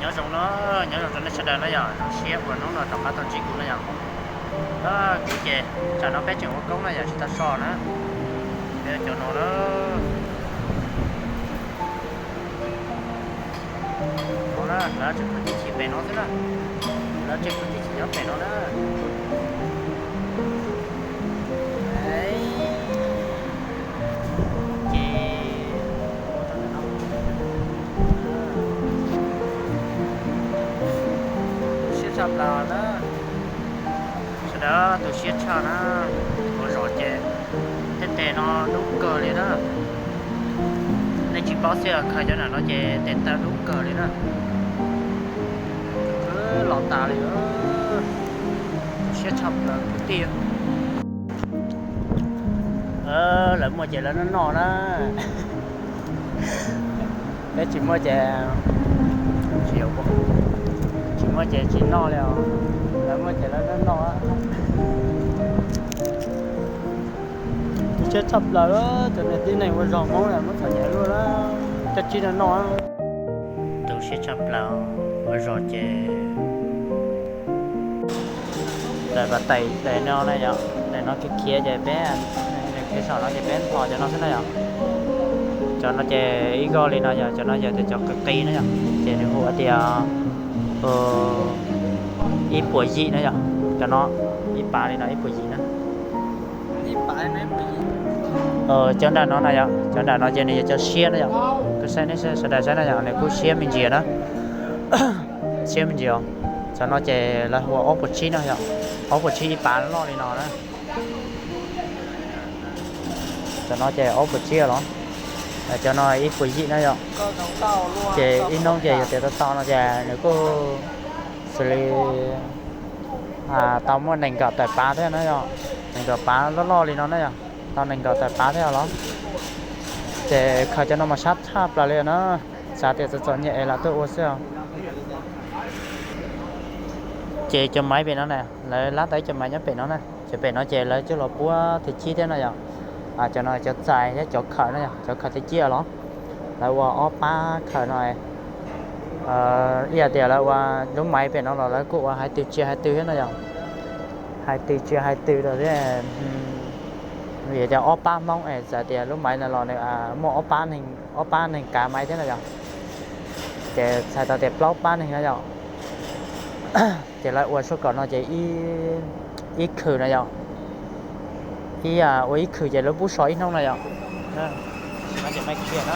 nhớ trong nó sẽ đợi nó giờ nó xé của nó là tầm ba tuần chỉ của nó giờ đó cái gì cho nó bé chừng có cống nó giờ chúng ta so nó để cho nó nó chỉ có chỉ về nó thế đó nó chỉ có chỉ nhớ về nó đó đấy chập là đó sau đó tôi siết cho nó rồi chế thế tè nó đúng cờ liền đó nên chỉ bảo xe khai cho nó chế tè ta đúng cờ liền đó cứ lọt tà liền đó siết chập là cái tiền lại mua chế là nó nọ đó cái chỉ mua chế chiều quá chỉ mua chè chỉ no liền, lại mua chè nó no á, chết sắp là đó, cho nên tí này qua giò món là mất phải nhảy luôn đó, chắc chỉ là no á, tôi sẽ sắp là qua giò chè, để bà tẩy nó này nhở, để nó cái kia chè bé, cái sò nó chè bé thò cho nó thế này nhở, cho nó chè ý go lên nó nhở, cho nó giờ thì cho cái cây nó nhở, chè này hùa thì ít bụi gì nữa nhở, cho nó ít ba đi nó ít bụi gì nữa, ít ba này bụi gì, cho nên nó này nhở, cho nên nó trên này cho xe nữa nhở, cái xe này sẽ đại xe này nhở, này cứ xe mình gì đó, xe mình gì không, cho nó chạy là hoa ốp bột chi nữa nhở, ốp bột chi ít ba nó lo đi nó đó, cho nó chạy ốp bột chi rồi đó, cho nó ít bụi gì nữa nhở, chạy ít nông chạy thì tao nó chạy nếu có xử lý tao muốn nành gạo tại ba thế nữa nhở, nành gạo ba nó lo đi nó nhở, tao nành gạo tại ba thế đó, để khai cho nó mà sát tháp là liền nó, sát thì cho nhẹ là tôi uống sao, chè cho máy bên nó này, lấy lá tay cho máy nhấp bên nó này, cho bên nó chè lấy cho lọ búa thì chi thế này nhở, cho nó cho dài thế cho khởi nó nhở, cho khởi thì chia nó, lại qua ốp ba khởi này. Giờ thì là qua giống máy về nó là lấy cụ 24 chia 24 hết nó rồi 24 chia 24 rồi thế vì cho Oppa mong ấy giờ thì lúc máy là lò này mua Oppa hình cả máy thế này rồi để xài tao đẹp lót bán hình này rồi thì lại qua số còn nó chỉ ít khử này rồi ít khử chỉ lúc bút sỏi không này rồi nó chỉ máy kia nó